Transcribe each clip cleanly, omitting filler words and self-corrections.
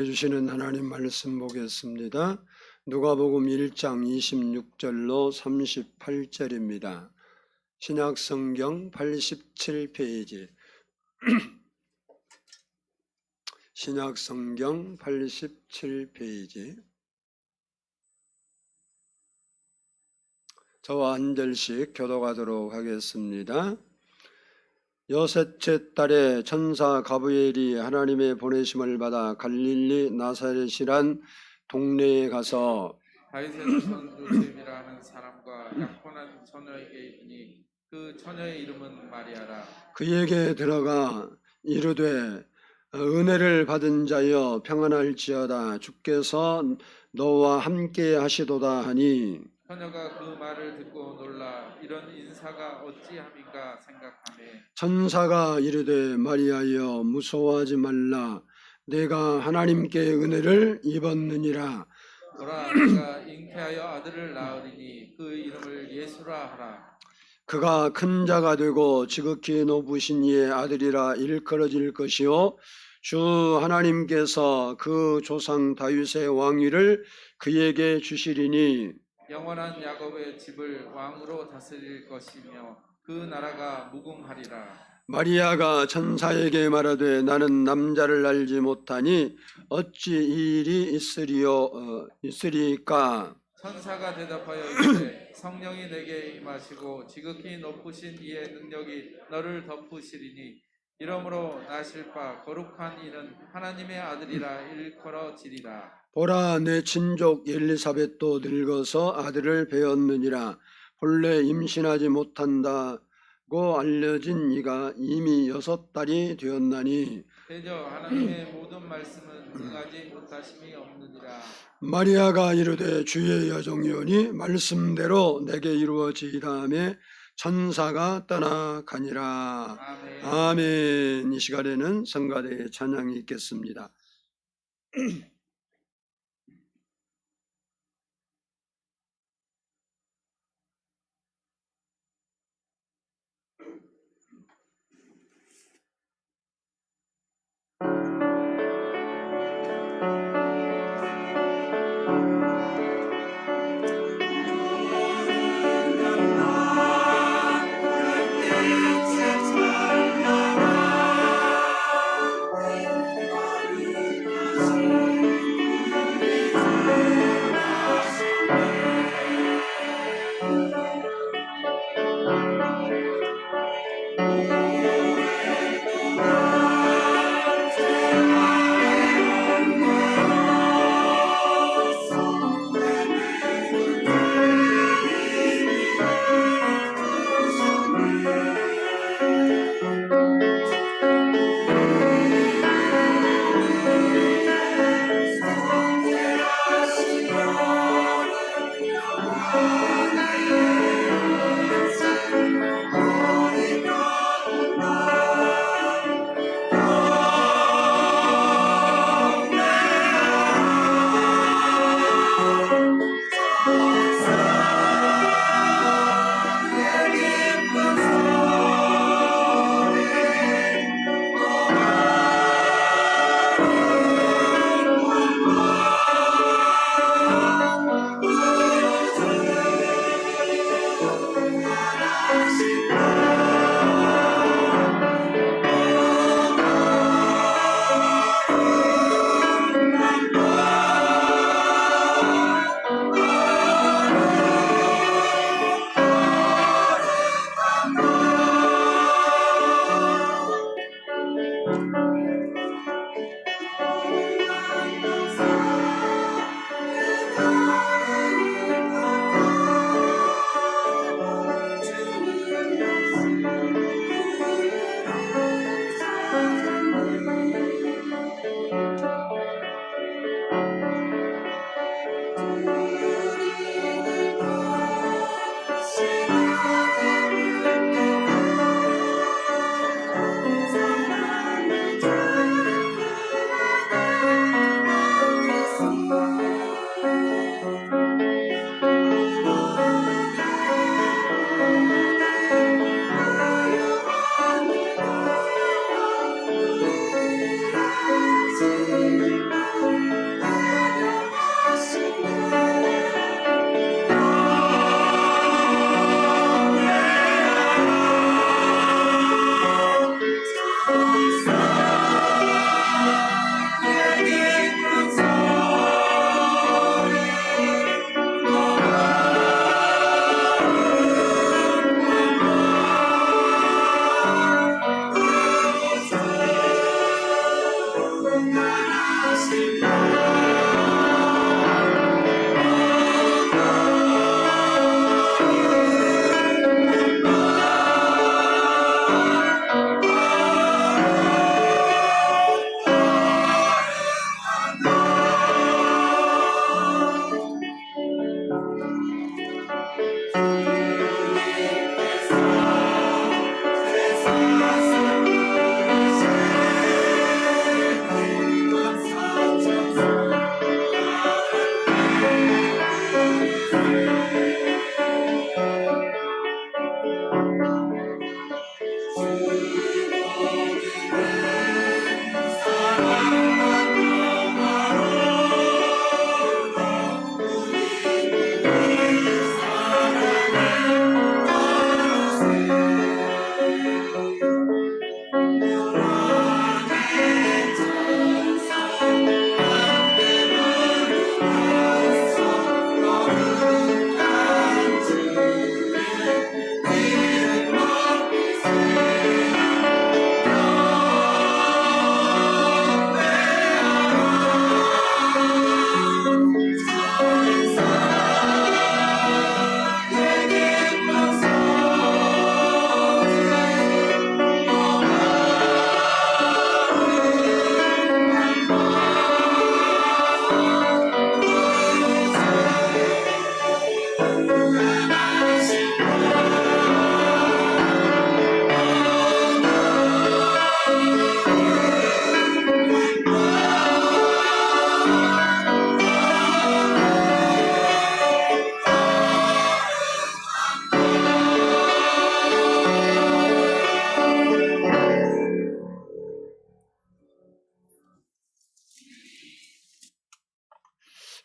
해주시는 하나님 말씀 보겠습니다. 누가복음 1장 26절로 38절입니다. 신약성경 87페이지 신약성경 87페이지 저와 한 절씩 교독하도록 하겠습니다. 여섯째 달에 천사 가브리엘이 하나님의 보내심을 받아 갈릴리 나사렛이란 동네에 가서 다윗의 son 요셉이라는 사람과 약혼한 처녀에게 이르니 그 처녀의 이름은 마리아라. 그에게 들어가 이르되 은혜를 받은 자여 평안할지어다 주께서 너와 함께 하시도다 하니 처녀가 그 말을 듣고 놀라 이런 인사가 어찌함인가 생각하매 천사가 이르되 마리아여 무서워하지 말라 내가 하나님께 은혜를 입었느니라. 보라 내가 잉태하여 아들을 낳으리니 그 이름을 예수라 하라. 그가 큰 자가 되고 지극히 높으신 이의 아들이라 일컬어질 것이요 주 하나님께서 그 조상 다윗의 왕위를 그에게 주시리니 영원한 야곱의 집을 왕으로 다스릴 것이며 그 나라가 무궁하리라. 마리아가 천사에게 말하되 나는 남자를 알지 못하니 어찌 이 일이 있으리까. 천사가 대답하여 이르되 성령이 내게 임하시고 지극히 높으신 이의 능력이 너를 덮으시리니 이러므로 나실 바 거룩한 이는 하나님의 아들이라 일컬어지리라. 보라 내 친족 엘리사벳도 늙어서 아들을 배었느니라. 본래 임신하지 못한다고 알려진 이가 이미 6달이 되었나니 대저 하나님의 모든 말씀은 응하지 못하심이 없느니라. 마리아가 이르되 주의 여종이오니 말씀대로 내게 이루어지이다 하며 천사가 떠나가니라. 아멘. 아멘. 이 시간에는 성가대의 찬양이 있겠습니다.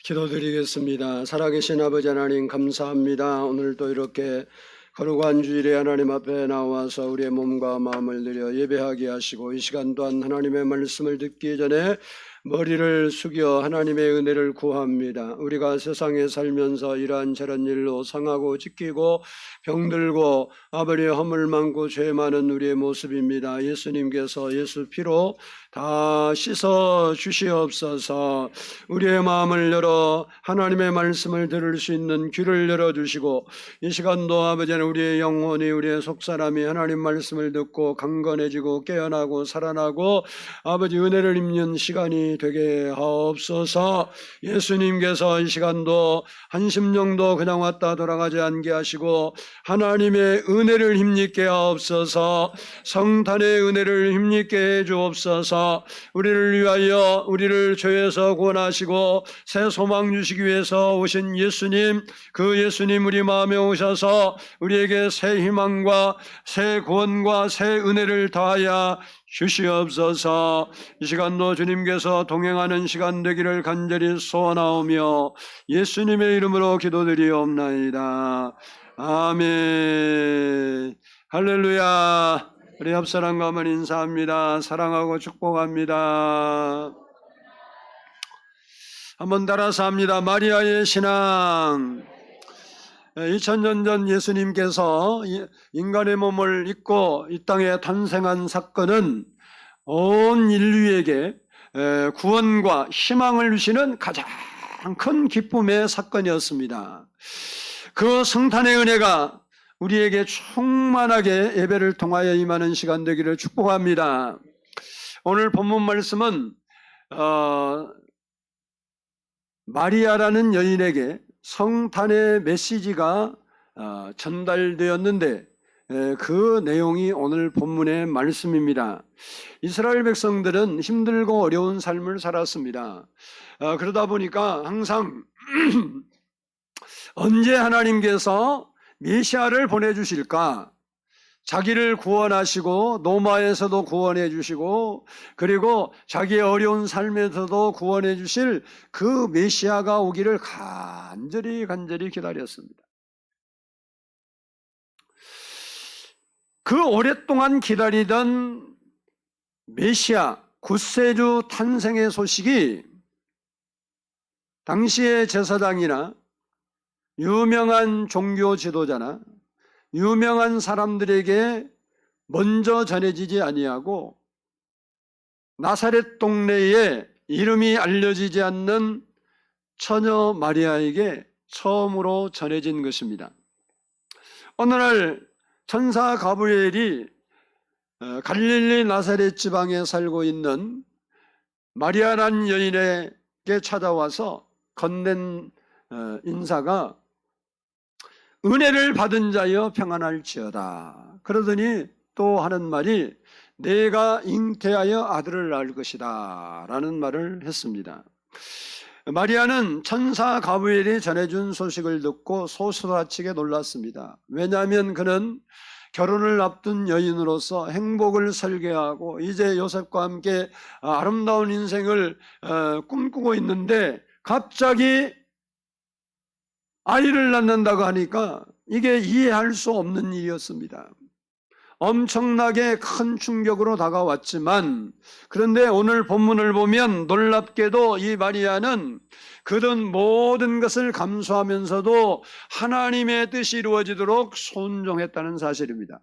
기도드리겠습니다. 살아계신 아버지 하나님 감사합니다. 오늘도 이렇게 거룩한 주일에 하나님 앞에 나와서 우리의 몸과 마음을 들여 예배하게 하시고 이 시간 또한 하나님의 말씀을 듣기 전에 머리를 숙여 하나님의 은혜를 구합니다. 우리가 세상에 살면서 이러한 저런 일로 상하고 찢기고 병들고 아버지의 허물 많고 죄 많은 우리의 모습입니다. 예수님께서 예수 피로 다 씻어 주시옵소서. 우리의 마음을 열어 하나님의 말씀을 들을 수 있는 귀를 열어주시고 이 시간도 아버지는 우리의 영혼이 우리의 속사람이 하나님 말씀을 듣고 강건해지고 깨어나고 살아나고 아버지 은혜를 입는 시간이 되게 하옵소서. 예수님께서 이 시간도 한 심령도 그냥 왔다 돌아가지 않게 하시고 하나님의 은혜를 힘입게 하옵소서. 성탄의 은혜를 힘입게 해 주옵소서. 우리를 위하여 우리를 죄에서 구원하시고 새 소망 주시기 위해서 오신 예수님, 그 예수님 우리 마음에 오셔서 우리에게 새 희망과 새 구원과 새 은혜를 더하여 주시옵소서. 이 시간도 주님께서 동행하는 시간 되기를 간절히 소원하오며 예수님의 이름으로 기도드리옵나이다. 아멘. 할렐루야. 우리 옆사람과 한번 인사합니다. 사랑하고 축복합니다. 한번 따라서 합니다. 마리아의 신앙. 2000년 전 예수님께서 인간의 몸을 입고 이 땅에 탄생한 사건은 온 인류에게 구원과 희망을 주시는 가장 큰 기쁨의 사건이었습니다. 그 성탄의 은혜가 우리에게 충만하게 예배를 통하여 임하는 시간 되기를 축복합니다. 오늘 본문 말씀은 마리아라는 여인에게 성탄의 메시지가 전달되었는데 그 내용이 오늘 본문의 말씀입니다. 이스라엘 백성들은 힘들고 어려운 삶을 살았습니다. 그러다 보니까 항상 언제 하나님께서 메시아를 보내주실까? 자기를 구원하시고 노마에서도 구원해 주시고 그리고 자기의 어려운 삶에서도 구원해 주실 그 메시아가 오기를 간절히 기다렸습니다. 그 오랫동안 기다리던 메시아 구세주 탄생의 소식이 당시의 제사장이나 유명한 종교 지도자나 유명한 사람들에게 먼저 전해지지 아니하고 나사렛 동네에 이름이 알려지지 않는 처녀 마리아에게 처음으로 전해진 것입니다. 어느 날 천사 가브리엘이 갈릴리 나사렛 지방에 살고 있는 마리아라는 여인에게 찾아와서 건넨 인사가 은혜를 받은 자여 평안할지어다. 그러더니 또 하는 말이 내가 잉태하여 아들을 낳을 것이다 라는 말을 했습니다. 마리아는 천사 가브리엘이 전해준 소식을 듣고 소스라치게 놀랐습니다. 왜냐하면 그는 결혼을 앞둔 여인으로서 행복을 설계하고 이제 요셉과 함께 아름다운 인생을 꿈꾸고 있는데 갑자기 아이를 낳는다고 하니까 이게 이해할 수 없는 일이었습니다. 엄청나게 큰 충격으로 다가왔지만 그런데 오늘 본문을 보면 놀랍게도 이 마리아는 그런 모든 것을 감수하면서도 하나님의 뜻이 이루어지도록 순종했다는 사실입니다.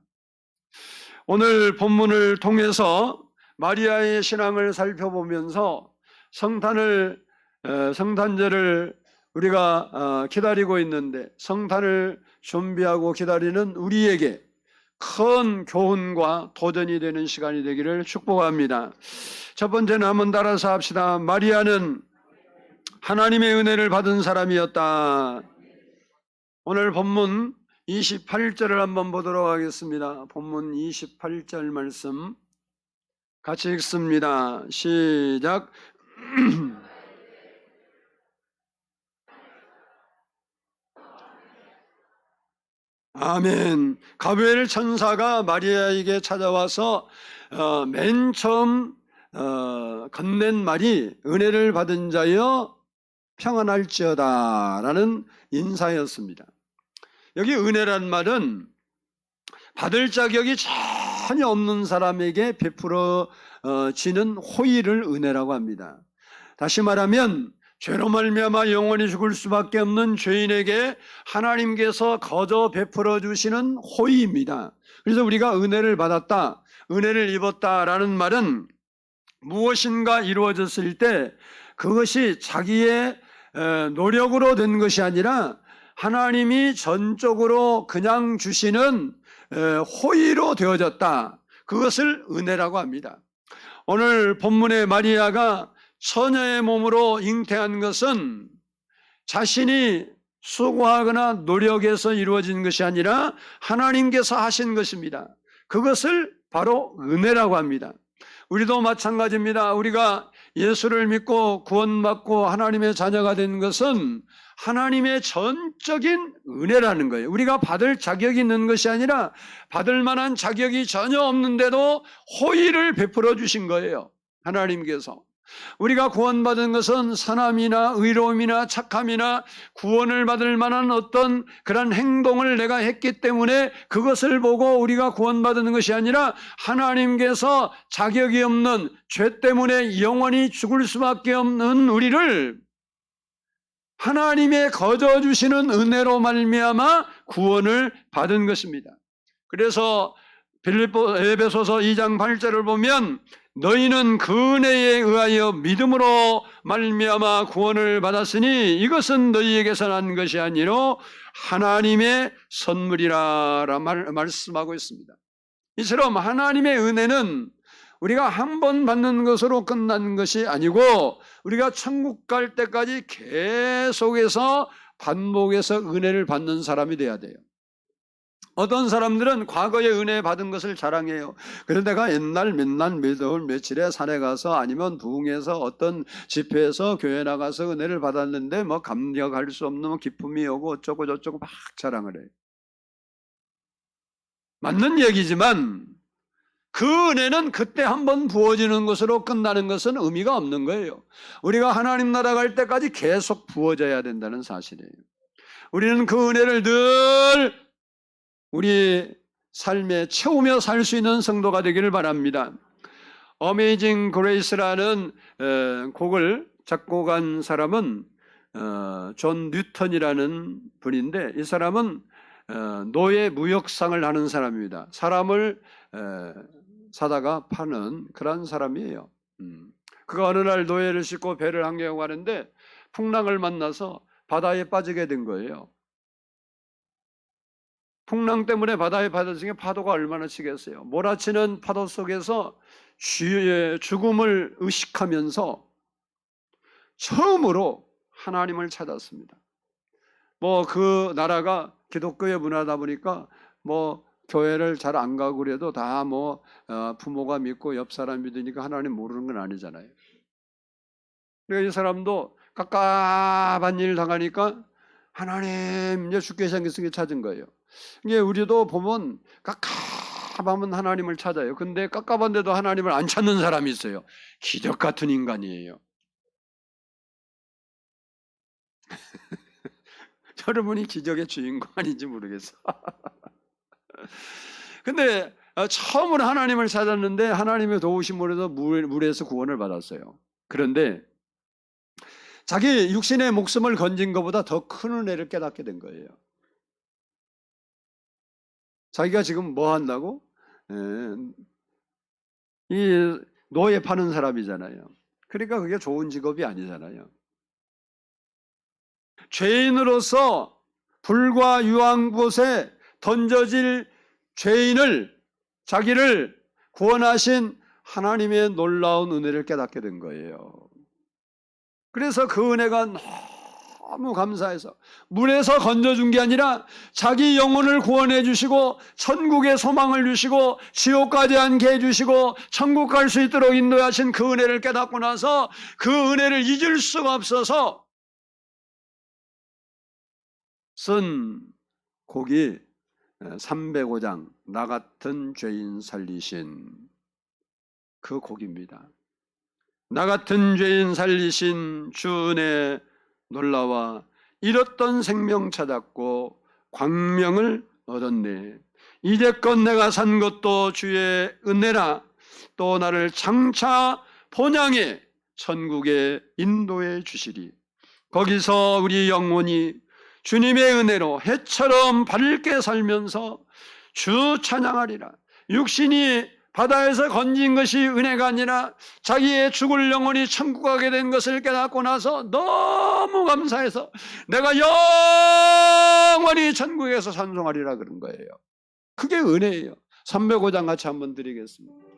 오늘 본문을 통해서 마리아의 신앙을 살펴보면서 성탄절을 우리가 기다리고 있는데 성탄을 준비하고 기다리는 우리에게 큰 교훈과 도전이 되는 시간이 되기를 축복합니다. 첫 번째는 한번 따라서 합시다. 마리아는 하나님의 은혜를 받은 사람이었다. 오늘 본문 28절을 한번 보도록 하겠습니다. 본문 28절 말씀 같이 읽습니다. 시작. 아멘. 가브리엘 천사가 마리아에게 찾아와서 맨 처음 건넨 말이 은혜를 받은 자여 평안할지어다 라는 인사였습니다. 여기 은혜란 말은 받을 자격이 전혀 없는 사람에게 베풀어지는 호의를 은혜라고 합니다. 다시 말하면 죄로 말미암아 영원히 죽을 수밖에 없는 죄인에게 하나님께서 거저 베풀어 주시는 호의입니다. 그래서 우리가 은혜를 받았다, 은혜를 입었다라는 말은 무엇인가 이루어졌을 때 그것이 자기의 노력으로 된 것이 아니라 하나님이 전적으로 그냥 주시는 호의로 되어졌다. 그것을 은혜라고 합니다. 오늘 본문의 마리아가 처녀의 몸으로 잉태한 것은 자신이 수고하거나 노력해서 이루어진 것이 아니라 하나님께서 하신 것입니다. 그것을 바로 은혜라고 합니다. 우리도 마찬가지입니다. 우리가 예수를 믿고 구원받고 하나님의 자녀가 된 것은 하나님의 전적인 은혜라는 거예요. 우리가 받을 자격이 있는 것이 아니라 받을 만한 자격이 전혀 없는데도 호의를 베풀어 주신 거예요. 하나님께서. 우리가 구원받은 것은 선함이나 의로움이나 착함이나 구원을 받을 만한 어떤 그런 행동을 내가 했기 때문에 그것을 보고 우리가 구원받는 것이 아니라 하나님께서 자격이 없는 죄 때문에 영원히 죽을 수밖에 없는 우리를 하나님의 거저 주시는 은혜로 말미암아 구원을 받은 것입니다. 그래서 에베소서 2장 8절을 보면 너희는 그 은혜에 의하여 믿음으로 말미암아 구원을 받았으니 이것은 너희에게서 난 것이 아니로 하나님의 선물이라 말씀하고 있습니다. 이처럼 하나님의 은혜는 우리가 한 번 받는 것으로 끝나는 것이 아니고 우리가 천국 갈 때까지 계속해서 반복해서 은혜를 받는 사람이 돼야 돼요. 어떤 사람들은 과거에 은혜 받은 것을 자랑해요. 그래서 내가 옛날 몇날 몇월 며칠에 산에 가서 아니면 부흥에서 어떤 집회에서 교회 나가서 은혜를 받았는데 뭐 감격할 수 없는 기쁨이 오고 어쩌고 저쩌고 막 자랑을 해요. 맞는 얘기지만 그 은혜는 그때 한번 부어지는 것으로 끝나는 것은 의미가 없는 거예요. 우리가 하나님 나라 갈 때까지 계속 부어져야 된다는 사실이에요. 우리는 그 은혜를 늘 우리 삶에 채우며 살 수 있는 성도가 되기를 바랍니다. Amazing Grace라는 곡을 작곡한 사람은 존 뉴턴이라는 분인데 이 사람은 노예 무역상을 하는 사람입니다. 사람을 사다가 파는 그런 사람이에요. 그가 어느 날 노예를 싣고 배를 항해하고 가는데 풍랑을 만나서 바다에 빠지게 된 거예요. 풍랑 때문에 바다에 빠졌으니 파도가 얼마나 치겠어요. 몰아치는 파도 속에서 죽음을 의식하면서 처음으로 하나님을 찾았습니다. 뭐 그 나라가 기독교의 문화다 보니까 뭐 교회를 잘 안 가고 그래도 다 뭐 부모가 믿고 옆 사람 믿으니까 하나님 모르는 건 아니잖아요. 그러니까 이 사람도 깝깝한 일 당하니까 하나님 이제 죽게 생겼으니 찾은 거예요. 이게 우리도 보면 깝깝하면 하나님을 찾아요. 근데 깝깝한데도 하나님을 안 찾는 사람이 있어요. 기적 같은 인간이에요. 여러분이 기적의 주인공 아닌지 모르겠어. 근데 처음으로 하나님을 찾았는데 하나님의 도우심으로 물에서 구원을 받았어요. 그런데 자기 육신의 목숨을 건진 것보다 더 큰 은혜를 깨닫게 된 거예요. 자기가 지금 뭐 한다고? 이 노예 파는 사람이잖아요. 그러니까 그게 좋은 직업이 아니잖아요. 죄인으로서 불과 유황봇에 던져질 죄인을 자기를 구원하신 하나님의 놀라운 은혜를 깨닫게 된 거예요. 그래서 그 은혜가 너무 감사해서 물에서 건져준 게 아니라 자기 영혼을 구원해 주시고 천국의 소망을 주시고 지옥 가지 않게 해주시고 천국 갈 수 있도록 인도하신 그 은혜를 깨닫고 나서 그 은혜를 잊을 수가 없어서 쓴 곡이 305장 나 같은 죄인 살리신 그 곡입니다. 나 같은 죄인 살리신 주 은혜 놀라와 잃었던 생명 찾았고 광명을 얻었네. 이제껏 내가 산 것도 주의 은혜라. 또 나를 장차 본향의 천국에 인도해 주시리. 거기서 우리 영혼이 주님의 은혜로 해처럼 밝게 살면서 주 찬양하리라. 육신이 바다에서 건진 것이 은혜가 아니라 자기의 죽을 영혼이 천국 가게 된 것을 깨닫고 나서 너무 감사해서 내가 영원히 천국에서 찬송하리라 그런 거예요. 그게 은혜예요. 305장 같이 한번 드리겠습니다.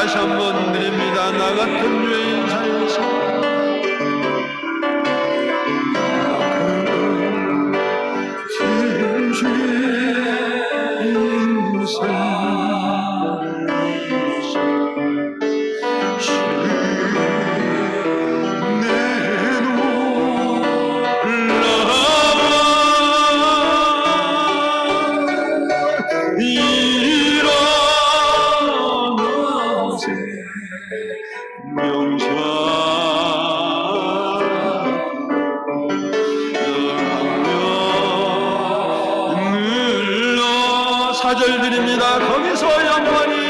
다시 한번 드립니다. 나 같은 죄인 살리시고 죄인 사절 드립니다. 거기서 영원히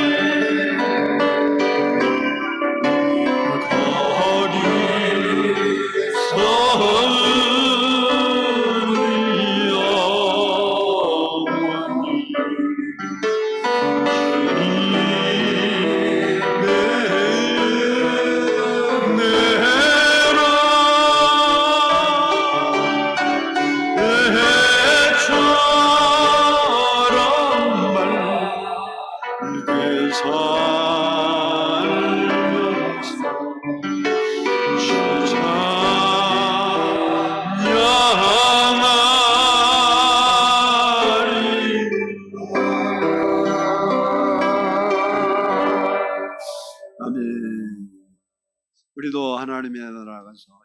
우리도 하나님의 나라가서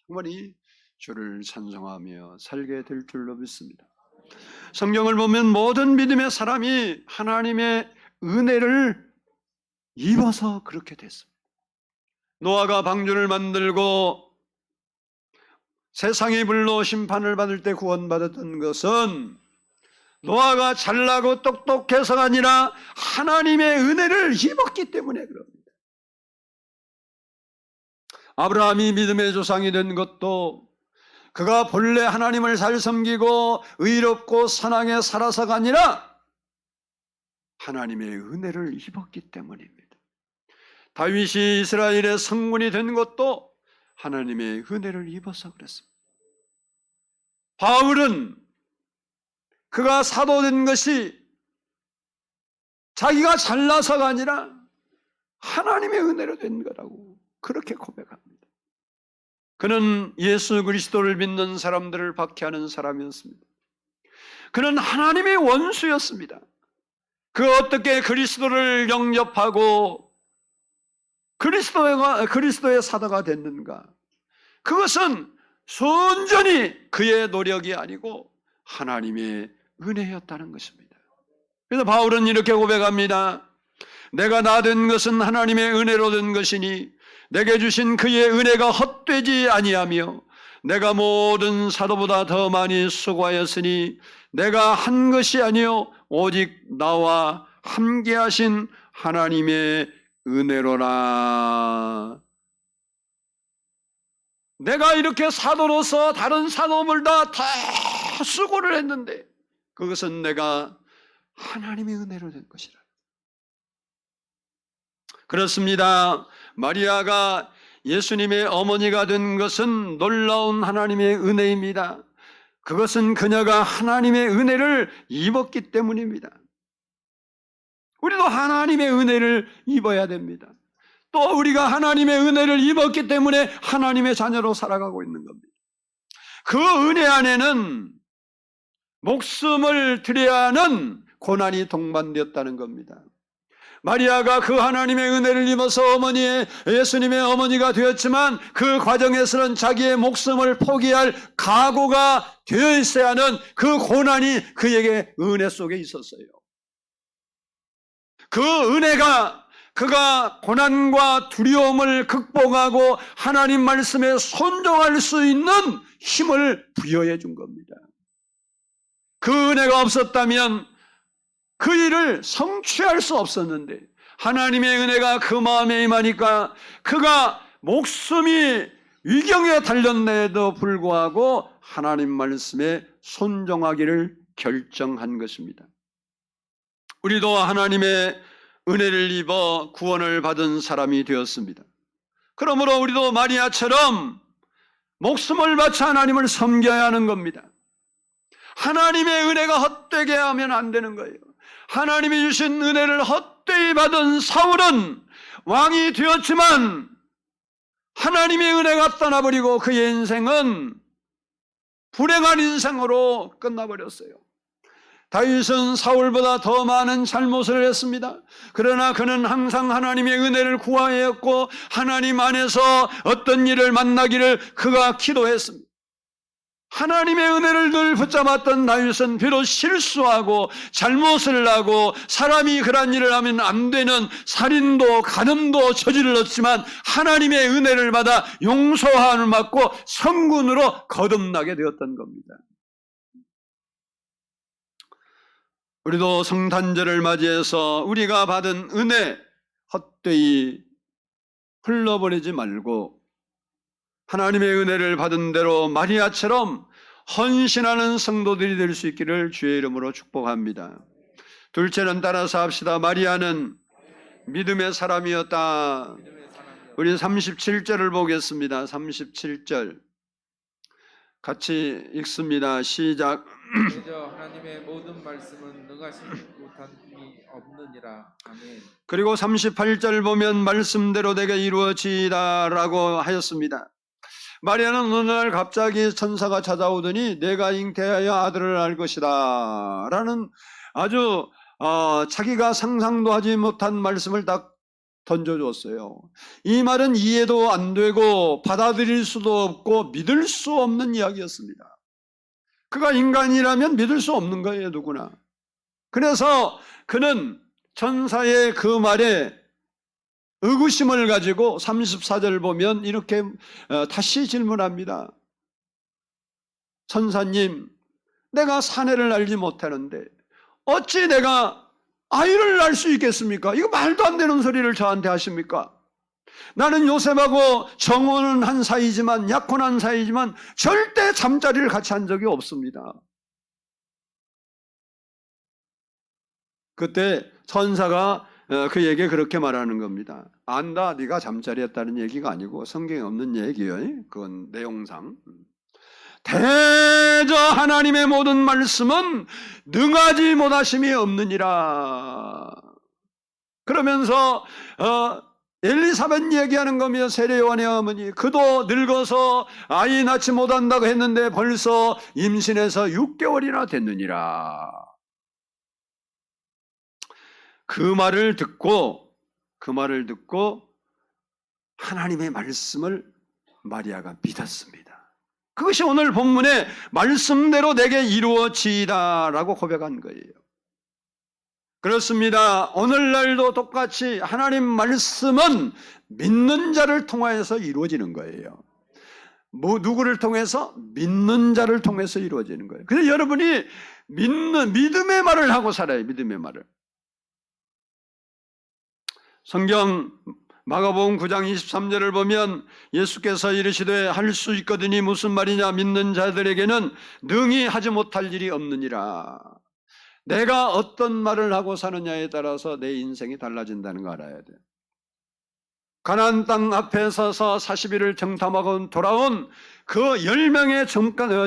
영원히 주를 찬송하며 살게 될 줄로 믿습니다. 성경을 보면 모든 믿음의 사람이 하나님의 은혜를 입어서 그렇게 됐습니다. 노아가 방주를 만들고 세상의 불로 심판을 받을 때 구원받았던 것은 노아가 잘나고 똑똑해서가 아니라 하나님의 은혜를 입었기 때문에 그럽니다. 아브라함이 믿음의 조상이 된 것도 그가 본래 하나님을 잘 섬기고 의롭고 선하게 살아서가 아니라 하나님의 은혜를 입었기 때문입니다. 다윗이 이스라엘의 성군이 된 것도 하나님의 은혜를 입어서 그랬습니다. 바울은 그가 사도된 것이 자기가 잘나서가 아니라 하나님의 은혜로 된 거라고 그렇게 고백합니다. 그는 예수 그리스도를 믿는 사람들을 박해하는 사람이었습니다. 그는 하나님의 원수였습니다. 그 어떻게 그리스도를 영접하고 그리스도의 사도가 됐는가? 그것은 순전히 그의 노력이 아니고 하나님의 은혜였다는 것입니다. 그래서 바울은 이렇게 고백합니다. 내가 나 된 것은 하나님의 은혜로 된 것이니 내게 주신 그의 은혜가 헛되지 아니하며 내가 모든 사도보다 더 많이 수고하였으니 내가 한 것이 아니요 오직 나와 함께 하신 하나님의 은혜로라. 내가 이렇게 사도로서 다른 사도들보다 다 수고를 했는데 그것은 내가 하나님의 은혜로 된 것이라. 그렇습니다. 마리아가 예수님의 어머니가 된 것은 놀라운 하나님의 은혜입니다. 그것은 그녀가 하나님의 은혜를 입었기 때문입니다. 우리도 하나님의 은혜를 입어야 됩니다. 또 우리가 하나님의 은혜를 입었기 때문에 하나님의 자녀로 살아가고 있는 겁니다. 그 은혜 안에는 목숨을 드려야 하는 고난이 동반되었다는 겁니다. 마리아가 그 하나님의 은혜를 입어서 예수님의 어머니가 되었지만 그 과정에서는 자기의 목숨을 포기할 각오가 되어 있어야 하는 그 고난이 그에게 은혜 속에 있었어요. 그 은혜가 그가 고난과 두려움을 극복하고 하나님 말씀에 순종할 수 있는 힘을 부여해 준 겁니다. 그 은혜가 없었다면 그 일을 성취할 수 없었는데 하나님의 은혜가 그 마음에 임하니까 그가 목숨이 위경에 달렸는데도 불구하고 하나님 말씀에 순종하기를 결정한 것입니다. 우리도 하나님의 은혜를 입어 구원을 받은 사람이 되었습니다. 그러므로 우리도 마리아처럼 목숨을 바쳐 하나님을 섬겨야 하는 겁니다. 하나님의 은혜가 헛되게 하면 안 되는 거예요. 하나님이 주신 은혜를 헛되이 받은 사울은 왕이 되었지만 하나님의 은혜가 떠나버리고 그의 인생은 불행한 인생으로 끝나버렸어요. 다윗은 사울보다 더 많은 잘못을 했습니다. 그러나 그는 항상 하나님의 은혜를 구하였고 하나님 안에서 어떤 일을 만나기를 그가 기도했습니다. 하나님의 은혜를 늘 붙잡았던 다윗은 비록 실수하고 잘못을 하고 사람이 그런 일을 하면 안 되는 살인도 간음도 저질렀지만 하나님의 은혜를 받아 용서함을 받고 성군으로 거듭나게 되었던 겁니다. 우리도 성탄절을 맞이해서 우리가 받은 은혜 헛되이 흘러버리지 말고 하나님의 은혜를 받은 대로 마리아처럼 헌신하는 성도들이 될 수 있기를 주의 이름으로 축복합니다. 둘째는 따라서 합시다. 마리아는 믿음의 사람이었다. 우리 37절을 보겠습니다. 37절 같이 읽습니다. 시작. 그저 하나님의 모든 말씀은 능하신 못함이 없느니라. 아멘. 그리고 38절 보면 말씀대로 내게 이루어지이다 라고 하였습니다. 마리아는 어느 날 갑자기 천사가 찾아오더니 내가 잉태하여 아들을 낳을 것이다 라는 아주 자기가 상상도 하지 못한 말씀을 딱 던져줬어요. 이 말은 이해도 안 되고 받아들일 수도 없고 믿을 수 없는 이야기였습니다. 그가 인간이라면 믿을 수 없는 거예요, 누구나. 그래서 그는 천사의 그 말에 의구심을 가지고 34절 보면 이렇게 다시 질문합니다. 천사님, 내가 사내를 알지 못하는데 어찌 내가 아이를 낳을 수 있겠습니까? 이거 말도 안 되는 소리를 저한테 하십니까? 나는 요셉하고 정혼한 사이지만, 약혼한 사이지만 절대 잠자리를 같이 한 적이 없습니다. 그때 천사가 그에게 그렇게 말하는 겁니다. 안다, 네가 잠자리 했다는 얘기가 아니고 성경에 없는 얘기예요. 그건 내용상. 대저 하나님의 모든 말씀은 능하지 못하심이 없느니라. 그러면서 엘리사벳 얘기하는 거며, 세례 요한의 어머니, 그도 늙어서 아이 낳지 못한다고 했는데 벌써 임신해서 6개월이나 됐느니라. 그 말을 듣고 하나님의 말씀을 마리아가 믿었습니다. 그것이 오늘 본문의 말씀대로 내게 이루어지이다 라고 고백한 거예요. 그렇습니다. 오늘날도 똑같이 하나님 말씀은 믿는 자를 통하여서 이루어지는 거예요. 누구를 통해서? 믿는 자를 통해서 이루어지는 거예요. 그래서 여러분이 믿음의 말을 하고 살아요. 믿음의 말을. 성경 마가복음 9장 23절을 보면 예수께서 이르시되 할 수 있거든이 무슨 말이냐, 믿는 자들에게는 능히 하지 못할 일이 없느니라. 내가 어떤 말을 하고 사느냐에 따라서 내 인생이 달라진다는 거 알아야 돼요. 가나안 땅 앞에 서서 40일을 정탐하고 돌아온 그 10명의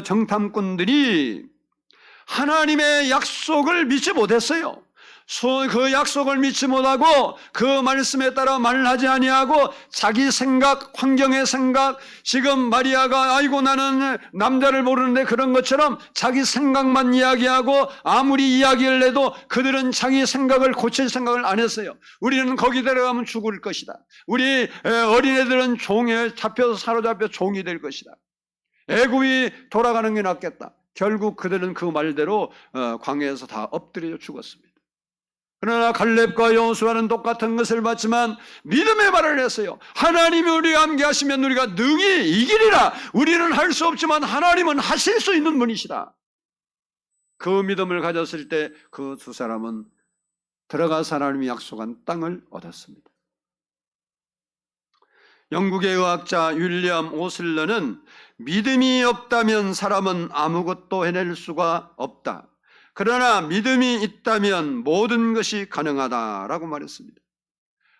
정탐꾼들이 하나님의 약속을 믿지 못했어요. 그 약속을 믿지 못하고 그 말씀에 따라 말을 하지 아니하고 자기 생각, 환경의 생각, 지금 마리아가 아이고 나는 남자를 모르는데 그런 것처럼 자기 생각만 이야기하고 아무리 이야기를 해도 그들은 자기 생각을 고칠 생각을 안 했어요. 우리는 거기 들어가면 죽을 것이다. 우리 어린애들은 종에 잡혀서 사로잡혀 종이 될 것이다. 애굽이 돌아가는 게 낫겠다. 결국 그들은 그 말대로 광야에서 다 엎드려 죽었습니다. 그러나 갈렙과 여호수아는 똑같은 것을 받지만 믿음의 말을 했어요. 하나님이 우리와 함께 하시면 우리가 능히 이기리라. 우리는 할 수 없지만 하나님은 하실 수 있는 분이시다. 그 믿음을 가졌을 때 그 두 사람은 들어가서 하나님이 약속한 땅을 얻었습니다. 영국의 의학자 윌리엄 오슬러는 믿음이 없다면 사람은 아무것도 해낼 수가 없다. 그러나 믿음이 있다면 모든 것이 가능하다라고 말했습니다.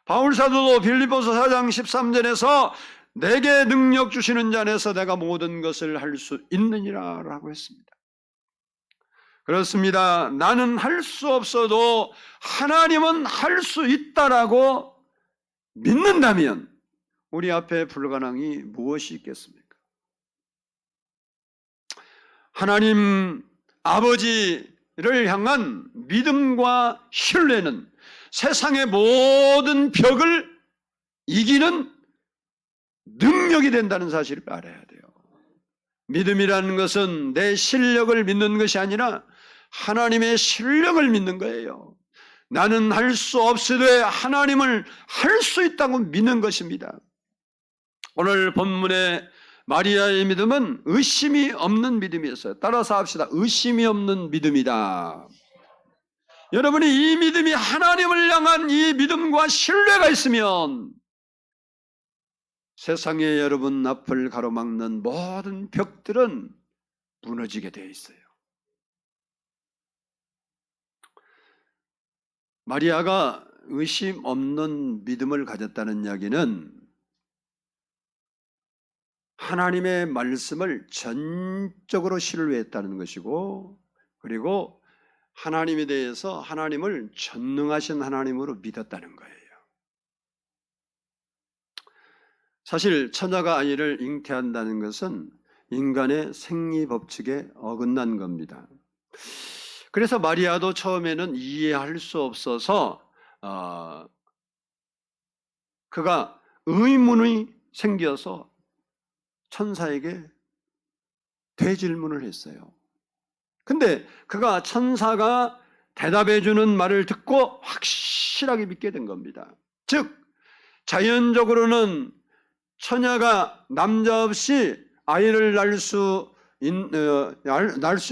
바울사도도 빌립보서 4장 13절에서 내게 능력 주시는 자 안에서 내가 모든 것을 할 수 있느니라 라고 했습니다. 그렇습니다. 나는 할 수 없어도 하나님은 할 수 있다라고 믿는다면 우리 앞에 불가능이 무엇이 있겠습니까? 하나님 아버지를 향한 믿음과 신뢰는 세상의 모든 벽을 이기는 능력이 된다는 사실을 알아야 돼요. 믿음이라는 것은 내 실력을 믿는 것이 아니라 하나님의 실력을 믿는 거예요. 나는 할 수 없으되 하나님을 할 수 있다고 믿는 것입니다. 오늘 본문의 마리아의 믿음은 의심이 없는 믿음이었어요. 따라서 합시다. 의심이 없는 믿음이다. 여러분이 이 믿음이 하나님을 향한 이 믿음과 신뢰가 있으면 세상에 여러분 앞을 가로막는 모든 벽들은 무너지게 되어 있어요. 마리아가 의심 없는 믿음을 가졌다는 이야기는 하나님의 말씀을 전적으로 신뢰했다는 것이고, 그리고 하나님에 대해서 하나님을 전능하신 하나님으로 믿었다는 거예요. 사실 처자가 아이를 잉태한다는 것은 인간의 생리법칙에 어긋난 겁니다. 그래서 마리아도 처음에는 이해할 수 없어서 그가 의문이 생겨서 천사에게 되질문을 했어요. 근데 그가 천사가 대답해 주는 말을 듣고 확실하게 믿게 된 겁니다. 즉 자연적으로는 처녀가 남자 없이 아이를 낳을 수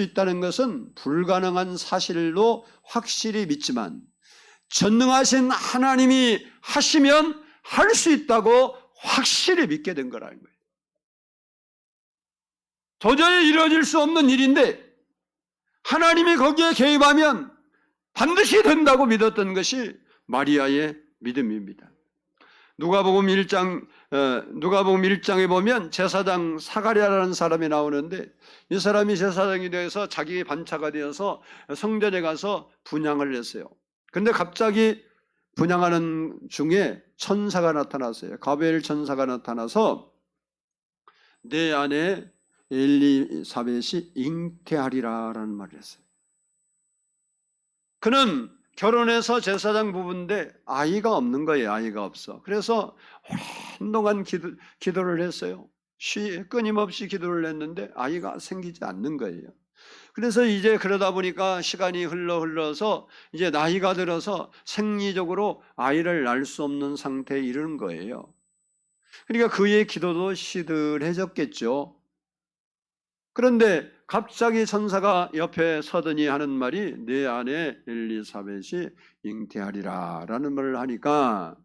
있다는 것은 불가능한 사실로 확실히 믿지만 전능하신 하나님이 하시면 할 수 있다고 확실히 믿게 된 거라는 거예요. 도저히 이루어질 수 없는 일인데 하나님이 거기에 개입하면 반드시 된다고 믿었던 것이 마리아의 믿음입니다. 누가복음 1장에 보면 제사장 사가랴라는 사람이 나오는데 이 사람이 제사장이 되어서 자기 반차가 되어서 성전에 가서 분향을 했어요. 그런데 갑자기 분향하는 중에 천사가 나타났어요. 가브리엘 천사가 나타나서 내 아내 엘리사벳이 잉태하리라라는 말을 했어요. 그는 결혼해서 제사장 부부인데 아이가 없는 거예요. 아이가 없어. 그래서 한동안 기도를 했어요. 끊임없이 기도를 했는데 아이가 생기지 않는 거예요. 그래서 이제 그러다 보니까 시간이 흘러서 이제 나이가 들어서 생리적으로 아이를 낳을 수 없는 상태에 이르는 거예요. 그러니까 그의 기도도 시들해졌겠죠. 그런데 갑자기 천사가 옆에 서더니 하는 말이 내 아내 엘리사벳이 잉태하리라 라는 말을 하니까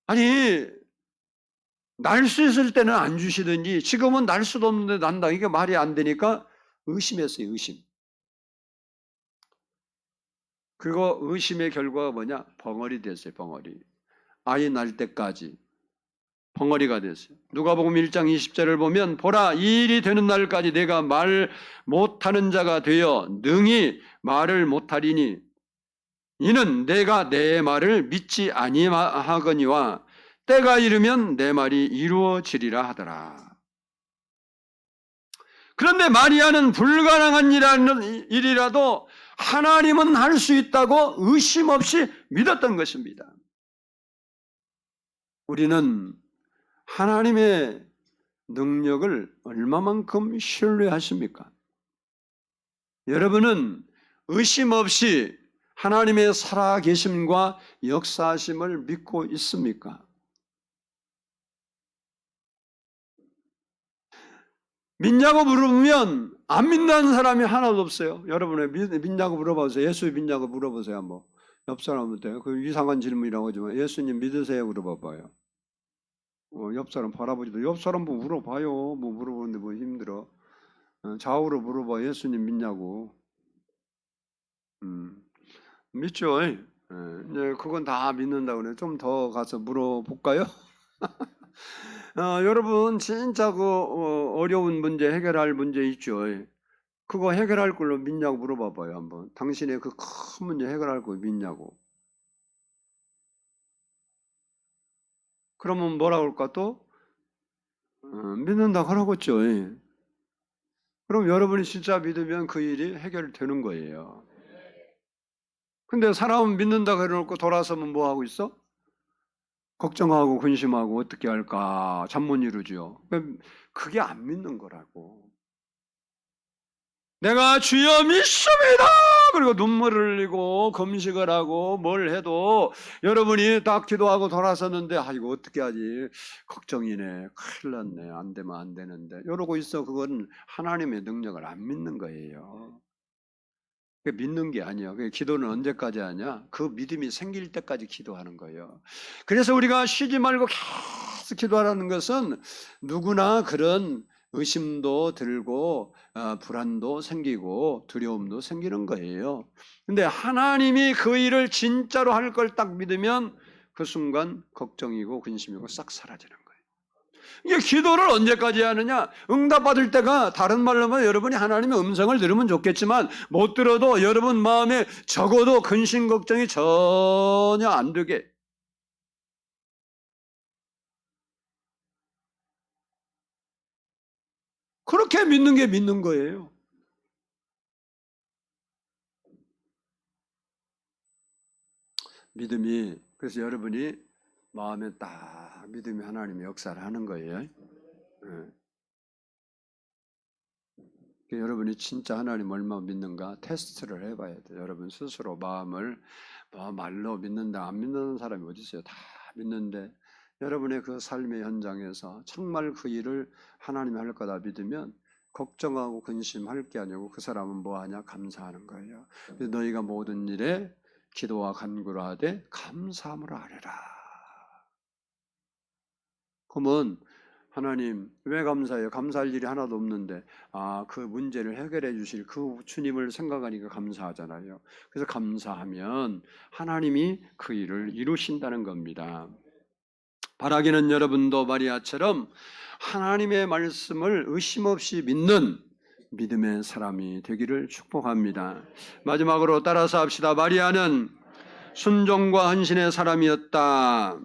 아니 날 수 있을 때는 안 주시더니 지금은 날 수도 없는데 난다. 이게 말이 안 되니까 의심했어요. 의심. 그리고 의심의 결과가 뭐냐? 벙어리 됐어요. 벙어리. 아이 날 때까지 벙어리가 됐어요. 누가복음 1장 20절을 보면 보라 이 일이 되는 날까지 내가 말 못하는 자가 되어 능히 말을 못하리니 이는 내가 내 말을 믿지 아니하거니와 때가 이르면 내 말이 이루어지리라 하더라. 그런데 마리아는 불가능한 일이라도 하나님은 할 수 있다고 의심 없이 믿었던 것입니다. 우리는 하나님의 능력을 얼마만큼 신뢰하십니까? 여러분은 의심 없이 하나님의 살아계심과 역사하심을 믿고 있습니까? 믿냐고 물으면 안 믿는 사람이 하나도 없어요. 여러분 믿냐고 물어보세요. 예수 믿냐고 물어보세요. 한번. 옆 사람한테 그 이상한 질문이라고 하지만 예수님 믿으세요? 물어봐봐요. 옆 사람 바라보지도 옆 사람 뭐 물어봐요. 뭐 물어보는데 뭐 힘들어. 좌우로 물어봐. 예수님 믿냐고. 믿죠. 이제 그건 다 믿는다고 그래. 좀 더 가서 물어볼까요? 여러분 진짜 그 어려운 문제 해결할 문제 있죠. 그거 해결할 걸로 믿냐고 물어봐봐요. 한번. 당신의 그 큰 문제 해결할 걸 믿냐고. 그러면 뭐라고 할까 또? 믿는다고 하라고죠. 그럼 여러분이 진짜 믿으면 그 일이 해결되는 거예요. 근데 사람은 믿는다고 해놓고 돌아서면 뭐 하고 있어? 걱정하고 근심하고 어떻게 할까 잠 못 이루죠. 그게 안 믿는 거라고. 내가 주여 믿습니다. 그리고 눈물을 흘리고 금식을 하고 뭘 해도 여러분이 딱 기도하고 돌아섰는데 이거 어떻게 하지? 걱정이네. 큰일 났네. 안 되면 안 되는데. 이러고 있어. 그건 하나님의 능력을 안 믿는 거예요. 믿는 게 아니에요. 기도는 언제까지 하냐? 그 믿음이 생길 때까지 기도하는 거예요. 그래서 우리가 쉬지 말고 계속 기도하라는 것은 누구나 그런 의심도 들고 불안도 생기고 두려움도 생기는 거예요. 근데 하나님이 그 일을 진짜로 할 걸 딱 믿으면 그 순간 걱정이고 근심이고 싹 사라지는 거예요. 이게 기도를 언제까지 하느냐? 응답받을 때가 다른 말로 하면 여러분이 하나님의 음성을 들으면 좋겠지만 못 들어도 여러분 마음에 적어도 근심 걱정이 전혀 안 되게 그렇게 믿는 게 믿는 거예요. 믿음이 그래서 여러분이 마음에 딱 믿음이 하나님의 역사를 하는 거예요. 여러분이 진짜 하나님 얼마나 믿는가 테스트를 해봐야 돼요. 여러분 스스로 마음을 말로 믿는다 안 믿는 사람이 어디 있어요? 다 믿는데 여러분의 그 삶의 현장에서 정말 그 일을 하나님이 할 거다 믿으면 걱정하고 근심할 게 아니고 그 사람은 뭐하냐? 감사하는 거예요. 그래서 너희가 모든 일에 기도와 간구를 하되 감사함으로 하리라. 그러면 하나님 왜 감사해요? 감사할 일이 하나도 없는데 그 문제를 해결해 주실 그 주님을 생각하니까 감사하잖아요. 그래서 감사하면 하나님이 그 일을 이루신다는 겁니다. 바라기는 여러분도 마리아처럼 하나님의 말씀을 의심 없이 믿는 믿음의 사람이 되기를 축복합니다. 마지막으로 따라서 합시다. 마리아는 순종과 헌신의 사람이었다.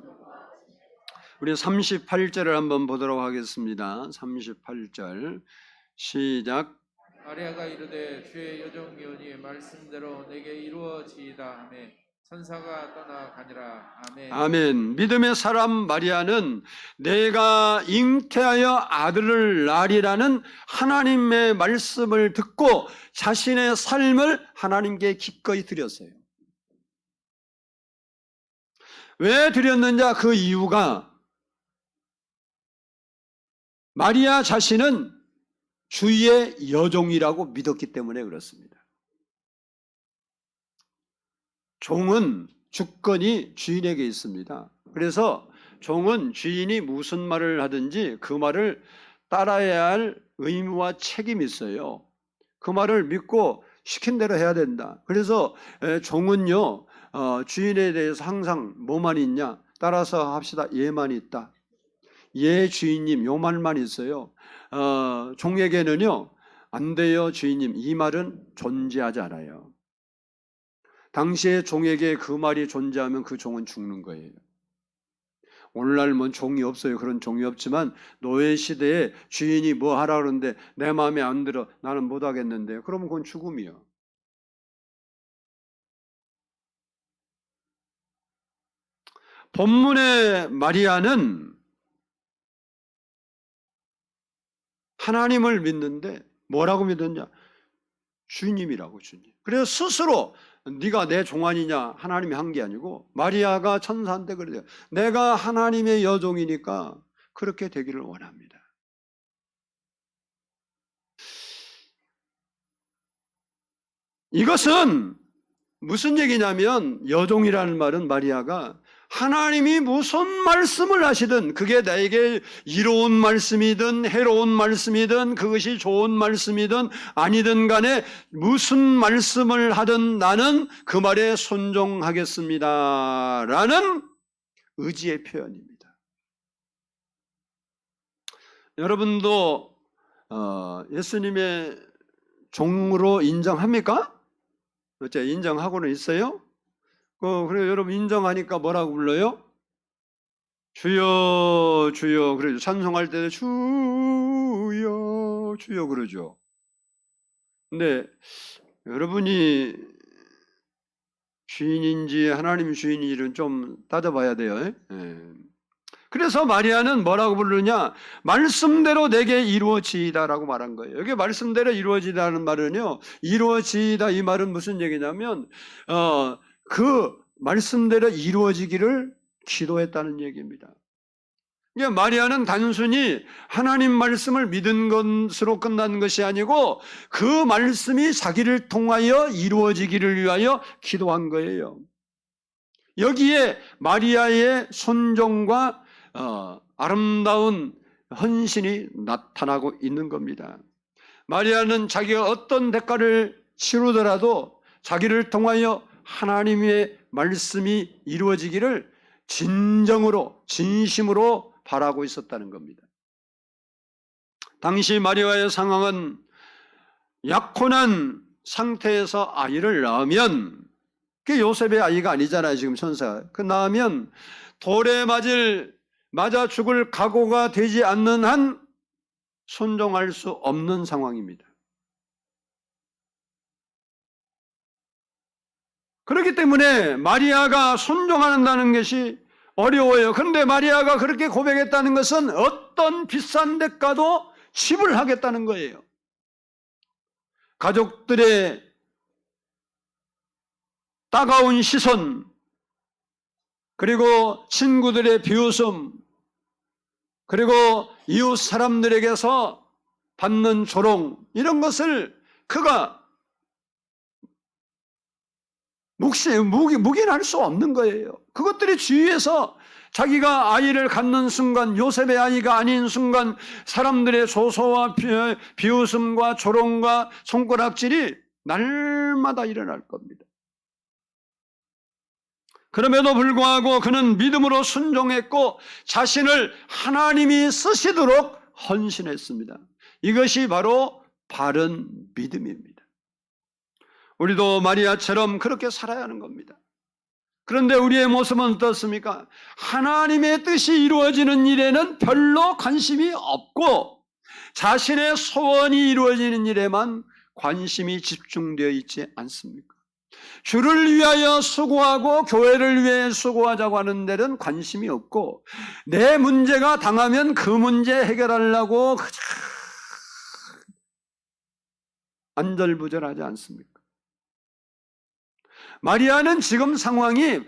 우리 38절을 한번 보도록 하겠습니다. 38절 시작. 마리아가 이르되 주의 여종이오니 말씀대로 내게 이루어지이다 하매 천사가 떠나가니라. 아멘. 아멘. 믿음의 사람 마리아는 내가 잉태하여 아들을 낳으리라는 하나님의 말씀을 듣고 자신의 삶을 하나님께 기꺼이 드렸어요. 왜 드렸느냐? 그 이유가 마리아 자신은 주의 여종이라고 믿었기 때문에 그렇습니다. 종은 주권이 주인에게 있습니다. 그래서 종은 주인이 무슨 말을 하든지 그 말을 따라야 할 의무와 책임이 있어요. 그 말을 믿고 시킨 대로 해야 된다. 그래서 종은요 주인에 대해서 항상 뭐만 있냐? 따라서 합시다. 얘만 있다. 예 주인님 요 말만 있어요. 종에게는요 안 돼요 주인님 이 말은 존재하지 않아요. 당시에 종에게 그 말이 존재하면 그 종은 죽는 거예요. 오늘날 뭐 종이 없어요. 그런 종이 없지만 노예 시대에 주인이 뭐 하라 그러는데 내 마음에 안 들어 나는 못 하겠는데 그러면 그건 죽음이요. 본문의 마리아는 하나님을 믿는데 뭐라고 믿었냐? 주님이라고 주님. 그래서 스스로 네가 내 종 아니냐 하나님이 한 게 아니고 마리아가 천사한테 그래요. 내가 하나님의 여종이니까 그렇게 되기를 원합니다. 이것은 무슨 얘기냐면 여종이라는 말은 마리아가 하나님이 무슨 말씀을 하시든 그게 나에게 이로운 말씀이든 해로운 말씀이든 그것이 좋은 말씀이든 아니든 간에 무슨 말씀을 하든 나는 그 말에 순종하겠습니다 라는 의지의 표현입니다. 여러분도 예수님의 종으로 인정합니까? 어째 인정하고는 있어요? 그래 여러분 인정하니까 뭐라고 불러요? 주여 주여. 그러죠. 찬송할 때는 주여 주여 그러죠. 근데 여러분이 주인인지 하나님 주인인지는 좀 따져봐야 돼요. 그래서 마리아는 뭐라고 부르냐? 말씀대로 내게 이루어지이다라고 말한 거예요. 여기 말씀대로 이루어지다는 말은요, 이루어지이다 이 말은 무슨 얘기냐면 그 말씀대로 이루어지기를 기도했다는 얘기입니다. 그러니까 마리아는 단순히 하나님 말씀을 믿은 것으로 끝난 것이 아니고 그 말씀이 자기를 통하여 이루어지기를 위하여 기도한 거예요. 여기에 마리아의 순종과 아름다운 헌신이 나타나고 있는 겁니다. 마리아는 자기가 어떤 대가를 치르더라도 자기를 통하여 하나님의 말씀이 이루어지기를 진정으로 진심으로 바라고 있었다는 겁니다. 당시 마리아의 상황은 약혼한 상태에서 아이를 낳으면 그게 요셉의 아이가 아니잖아요. 지금 천사가. 그 낳으면 돌에 맞아 죽을 각오가 되지 않는 한 순종할 수 없는 상황입니다. 그렇기 때문에 마리아가 순종한다는 것이 어려워요. 그런데 마리아가 그렇게 고백했다는 것은 어떤 비싼 대가도 지불하겠다는 거예요. 가족들의 따가운 시선, 그리고 친구들의 비웃음, 그리고 이웃 사람들에게서 받는 조롱, 이런 것을 그가 묵인할 수 없는 거예요. 그것들이 주위에서 자기가 아이를 갖는 순간, 요셉의 아이가 아닌 순간 사람들의 조소와 비웃음과 조롱과 손가락질이 날마다 일어날 겁니다. 그럼에도 불구하고 그는 믿음으로 순종했고 자신을 하나님이 쓰시도록 헌신했습니다. 이것이 바로 바른 믿음입니다. 우리도 마리아처럼 그렇게 살아야 하는 겁니다. 그런데 우리의 모습은 어떻습니까? 하나님의 뜻이 이루어지는 일에는 별로 관심이 없고 자신의 소원이 이루어지는 일에만 관심이 집중되어 있지 않습니까? 주를 위하여 수고하고 교회를 위해 수고하자고 하는 데는 관심이 없고 내 문제가 당하면 그 문제 해결하려고 안절부절하지 않습니까? 마리아는 지금 상황이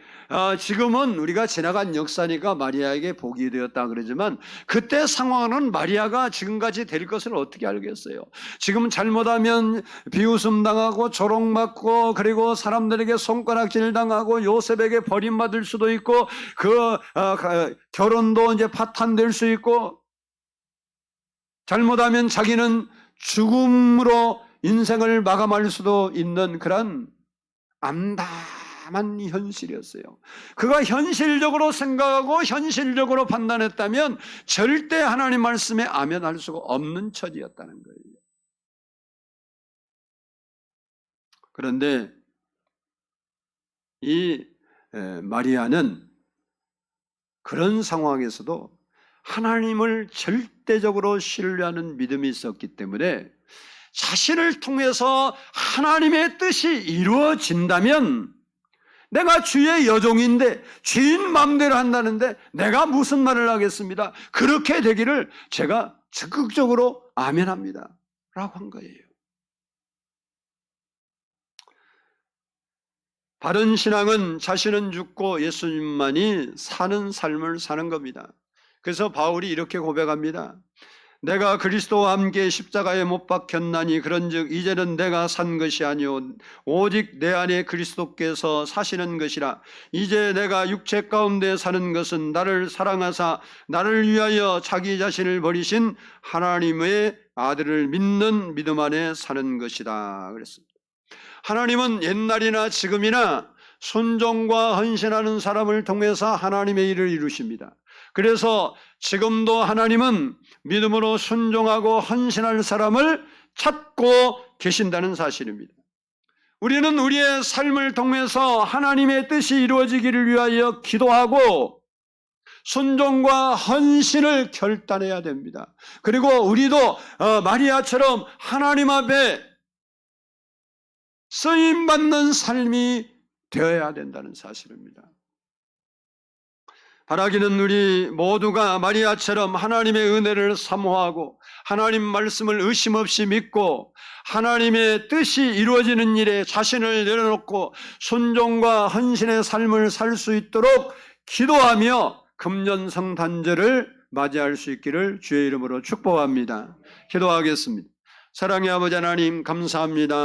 지금은 우리가 지나간 역사니까 마리아에게 복이 되었다 그러지만 그때 상황은 마리아가 지금까지 될 것을 어떻게 알겠어요? 지금 잘못하면 비웃음 당하고 조롱받고 그리고 사람들에게 손가락질 당하고 요셉에게 버림받을 수도 있고 결혼도 이제 파탄될 수 있고 잘못하면 자기는 죽음으로 인생을 마감할 수도 있는 그런 암담한 현실이었어요. 그가 현실적으로 생각하고 현실적으로 판단했다면 절대 하나님 말씀에 아멘할 수가 없는 처지였다는 거예요. 그런데 이 마리아는 그런 상황에서도 하나님을 절대적으로 신뢰하는 믿음이 있었기 때문에 자신을 통해서 하나님의 뜻이 이루어진다면 내가 주의 여종인데 주인 마음대로 한다는데 내가 무슨 말을 하겠습니다. 그렇게 되기를 제가 적극적으로 아멘합니다 라고 한 거예요. 바른 신앙은 자신은 죽고 예수님만이 사는 삶을 사는 겁니다. 그래서 바울이 이렇게 고백합니다. 내가 그리스도와 함께 십자가에 못 박혔나니 그런즉 이제는 내가 산 것이 아니오 오직 내 안에 그리스도께서 사시는 것이라. 이제 내가 육체 가운데 사는 것은 나를 사랑하사 나를 위하여 자기 자신을 버리신 하나님의 아들을 믿는 믿음 안에 사는 것이다 그랬습니다. 하나님은 옛날이나 지금이나 순종과 헌신하는 사람을 통해서 하나님의 일을 이루십니다. 그래서 지금도 하나님은 믿음으로 순종하고 헌신할 사람을 찾고 계신다는 사실입니다. 우리는 우리의 삶을 통해서 하나님의 뜻이 이루어지기를 위하여 기도하고 순종과 헌신을 결단해야 됩니다. 그리고 우리도 마리아처럼 하나님 앞에 쓰임받는 삶이 되어야 된다는 사실입니다. 바라기는 우리 모두가 마리아처럼 하나님의 은혜를 사모하고 하나님 말씀을 의심 없이 믿고 하나님의 뜻이 이루어지는 일에 자신을 내려놓고 순종과 헌신의 삶을 살 수 있도록 기도하며 금년성탄절을 맞이할 수 있기를 주의 이름으로 축복합니다. 기도하겠습니다. 사랑의 아버지 하나님 감사합니다.